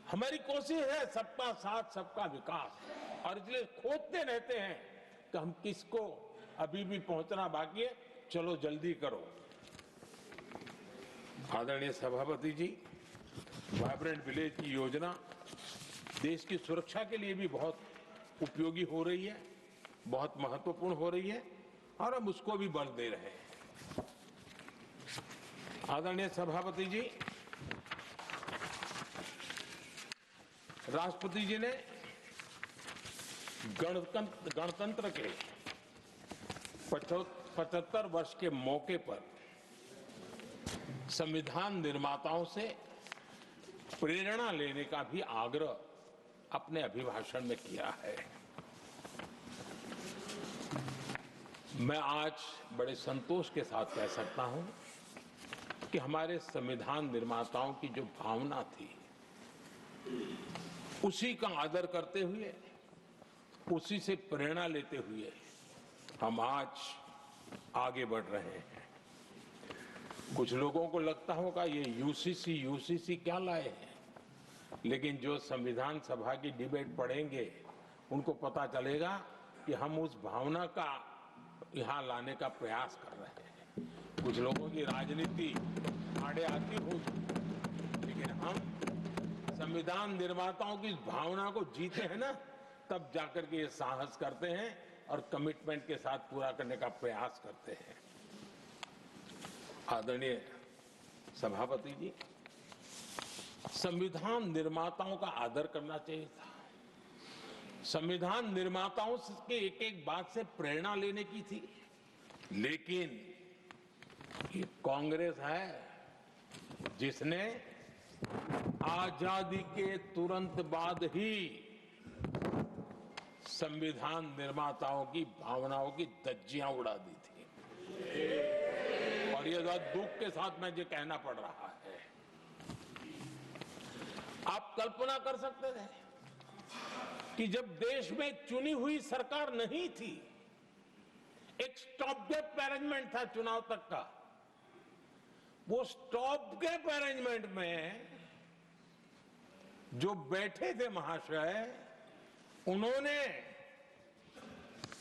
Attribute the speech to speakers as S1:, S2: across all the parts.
S1: हमारी कोशिश है सबका साथ सबका विकास, और इसलिए खोदते रहते हैं कि हम किसको अभी भी पहुंचना बाकी है, चलो जल्दी करो। आदरणीय सभापति जी, वाइब्रेंट विलेज की योजना देश की सुरक्षा के लिए भी बहुत उपयोगी हो रही है, बहुत महत्वपूर्ण हो रही है, और हम उसको भी बल दे रहे हैं। आदरणीय सभापति जी, राष्ट्रपति जी ने गणतंत्र के 75 वर्ष के मौके पर संविधान निर्माताओं से प्रेरणा लेने का भी आग्रह अपने अभिभाषण में किया है। मैं आज बड़े संतोष के साथ कह सकता हूं कि हमारे संविधान निर्माताओं की जो भावना थी, उसी का आदर करते हुए, उसी से प्रेरणा लेते हुए हम आज आगे बढ़ रहे हैं। कुछ लोगों को लगता होगा ये यूसीसी क्या लाए हैं, लेकिन जो संविधान सभा की डिबेट पढ़ेंगे उनको पता चलेगा कि हम उस भावना का यहां लाने का प्रयास कर रहे हैं। कुछ लोगों की राजनीति आड़े आती होगी, लेकिन हम संविधान निर्माताओं की इस भावना को जीते हैं ना, तब जाकर के ये साहस करते हैं और कमिटमेंट के साथ पूरा करने का प्रयास करते हैं। आदरणीय सभापति जी, संविधान निर्माताओं का आदर करना चाहिए था। संविधान निर्माताओं के एक एक बात से प्रेरणा लेने की थी, लेकिन ये कांग्रेस है जिसने आजादी के तुरंत बाद ही संविधान निर्माताओं की भावनाओं की धज्जियां उड़ा दी थी, और ये बहुत दुख के साथ मुझे कहना पड़ रहा है। आप कल्पना कर सकते थे कि जब देश में चुनी हुई सरकार नहीं थी, एक स्टॉप गैप अरेंजमेंट था चुनाव तक का, वो स्टॉप गैप अरेंजमेंट में जो बैठे थे महाशय, उन्होंने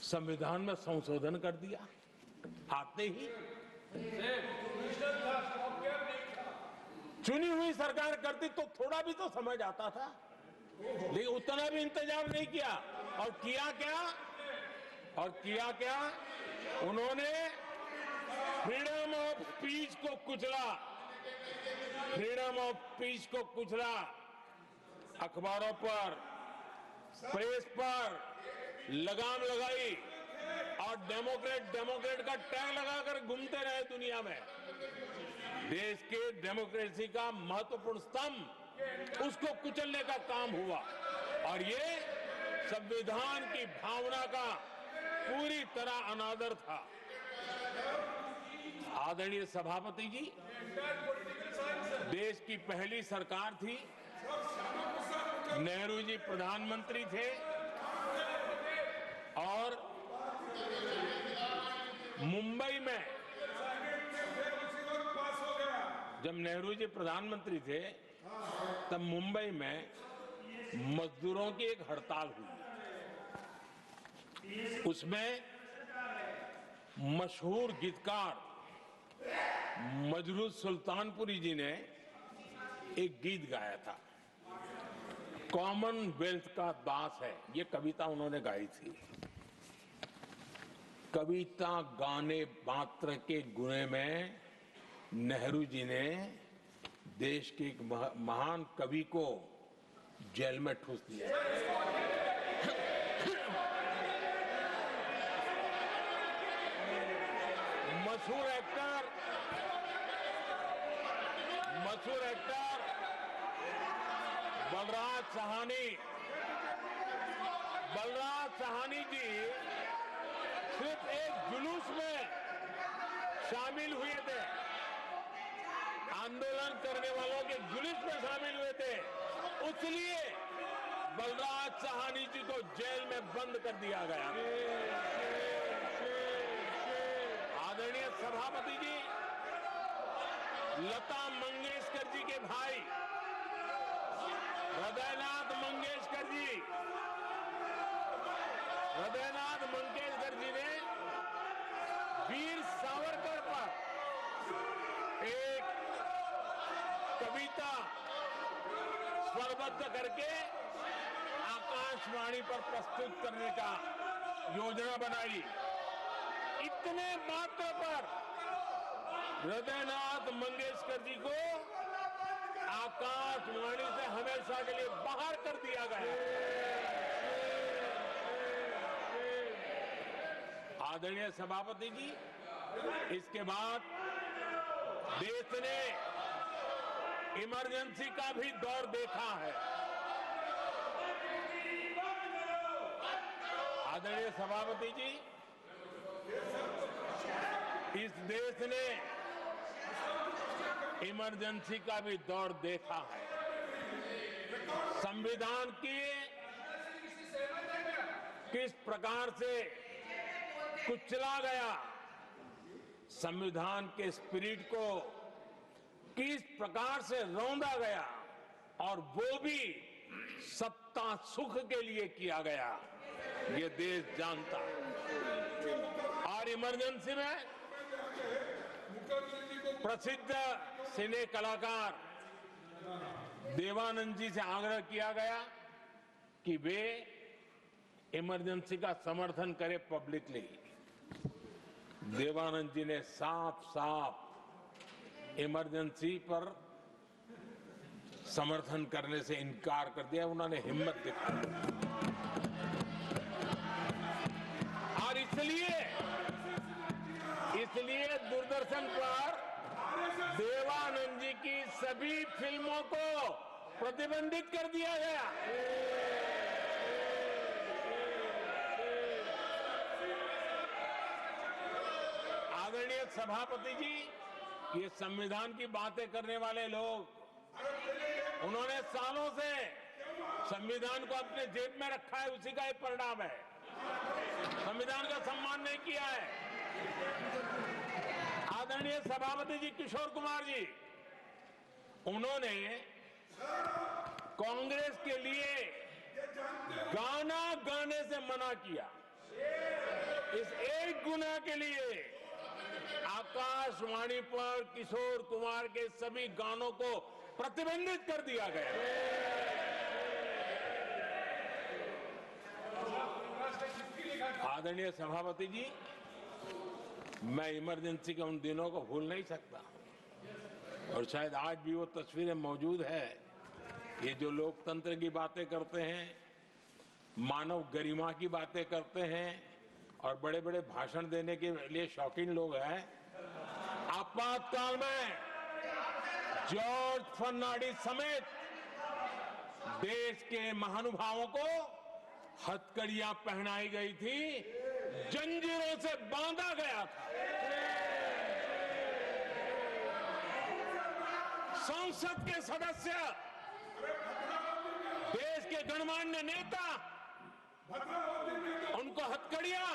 S1: संविधान में संशोधन कर दिया आते ही। चुनी हुई सरकार करती तो थोड़ा भी तो समझ आता था, लेकिन उतना भी इंतजार नहीं किया। और किया क्या उन्होंने फ्रीडम ऑफ स्पीच को कुचला, फ्रीडम ऑफ स्पीच को कुचला। अखबारों पर, प्रेस पर लगाम लगाई और डेमोक्रेट का टैग लगाकर घूमते रहे दुनिया में। देश के डेमोक्रेसी का महत्वपूर्ण स्तंभ, उसको कुचलने का काम हुआ, और ये संविधान की भावना का पूरी तरह अनादर था। आदरणीय सभापति जी, देश की पहली सरकार थी, नेहरू जी प्रधानमंत्री थे, और मुंबई में जब नेहरू जी प्रधानमंत्री थे, तब मुंबई में मजदूरों की एक हड़ताल हुई। उसमें मशहूर गीतकार मजरूह सुल्तानपुरी जी ने एक गीत गाया था, कॉमनवेल्थ का दास है, ये कविता उन्होंने गाई थी। कविता गाने मात्र के गुणे में नेहरू जी ने देश के एक महान कवि को जेल में ठूस दिया। मशहूर एक्टर बलराज साहनी जी सिर्फ एक जुलूस में शामिल हुए थे, आंदोलन करने वालों के जुलूस में शामिल हुए थे, इसलिए बलराज साहनी जी को जेल में बंद कर दिया गया। आदरणीय सभापति जी, लता मंगेशकर जी के भाई हृदयनाथ मंगेशकर जी ने वीर सावरकर पर एक कविता स्वरबद्ध करके आकाशवाणी पर प्रस्तुत करने का योजना बनाई। इतने मात्र पर हृदयनाथ मंगेशकर जी को आकाशवाणी से हमेशा के लिए बाहर कर दिया गया। आदरणीय सभापति जी, इसके बाद देश ने इमरजेंसी का भी दौर देखा है। आदरणीय सभापति जी, इस देश ने इमरजेंसी का भी दौर देखा है। संविधान की किस प्रकार से कुचला गया, संविधान के स्पिरिट को किस प्रकार से रौंदा गया, और वो भी सत्ता सुख के लिए किया गया, ये देश जानता है। और इमरजेंसी में प्रसिद्ध सिने कलाकार देवानंद जी से आग्रह किया गया कि वे इमरजेंसी का समर्थन करें पब्लिकली। देवानंद जी ने साफ साफ इमरजेंसी पर समर्थन करने से इनकार कर दिया। उन्होंने हिम्मत दिखाई, और इसलिए दूरदर्शन पर देवानंद जी की सभी फिल्मों को प्रतिबंधित कर दिया गया। आदरणीय सभापति जी, ये संविधान की बातें करने वाले लोग, उन्होंने सालों से संविधान को अपने जेब में रखा है, उसी का एक परिणाम है। संविधान का सम्मान नहीं किया है। आदरणीय सभापति जी किशोर कुमार जी, उन्होंने कांग्रेस के लिए गाना गाने से मना किया। इस एक गुनाह के लिए आकाशवाणी पर किशोर कुमार के सभी गानों को प्रतिबंधित कर दिया गया। आदरणीय सभापति जी, मैं इमरजेंसी के उन दिनों को भूल नहीं सकता, और शायद आज भी वो तस्वीरें मौजूद है। ये जो लोकतंत्र की बातें करते हैं, मानव गरिमा की बातें करते हैं, और बड़े बड़े भाषण देने के लिए शौकीन लोग हैं, आपातकाल में जॉर्ज फर्नांडिस समेत देश के महानुभावों को हथकड़ियां पहनाई गई थी, जंजीरों से बांधा गया था। संसद के सदस्य, देश के गणमान्य नेता, उनको हथकड़ियां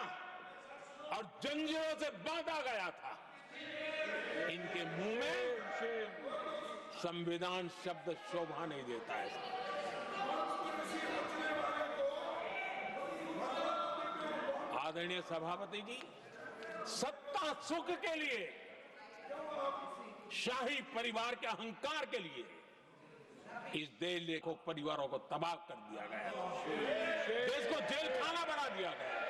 S1: और जंजीरों से बांधा गया था। इनके मुंह में संविधान शब्द शोभा नहीं देता है। आदरणीय सभापति जी, सत्ता सुख के लिए, शाही परिवार के अहंकार के लिए इस देश को, परिवारों को तबाह कर दिया गया, देश को जेल खाना बना दिया गया।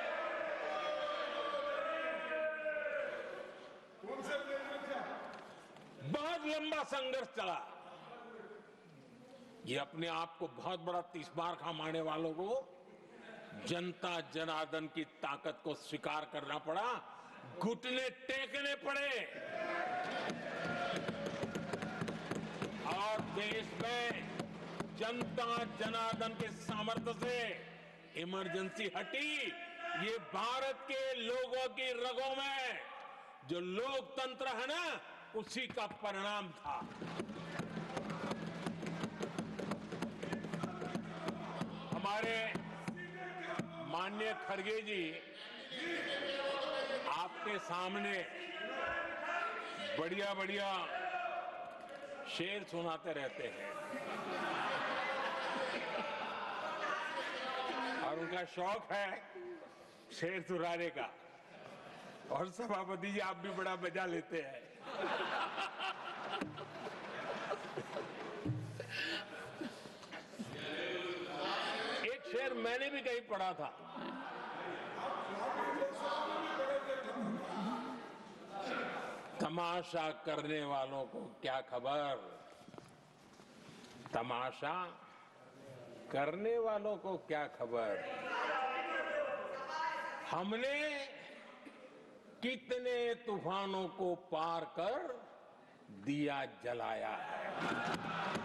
S1: बहुत लंबा संघर्ष चला। ये अपने आप को बहुत बड़ा तीसमार खा मारने वालों को जनता जनार्दन की ताकत को स्वीकार करना पड़ा, घुटने टेकने पड़े, और देश में जनता जनार्दन के सामर्थ्य से इमरजेंसी हटी। ये भारत के लोगों की रगों में जो लोकतंत्र है ना, उसी का परिणाम था। हमारे माननीय खड़गे जी आपके सामने बढ़िया बढ़िया शेर सुनाते रहते हैं। मेरा शौक है शेर सुनाने का, और सभापति जी आप भी बड़ा मजा लेते हैं। एक शेर मैंने भी कहीं पढ़ा था, तमाशा करने वालों को क्या खबर, तमाशा करने वालों को क्या खबर, हमने कितने तूफानों को पार कर दिया जलाया है।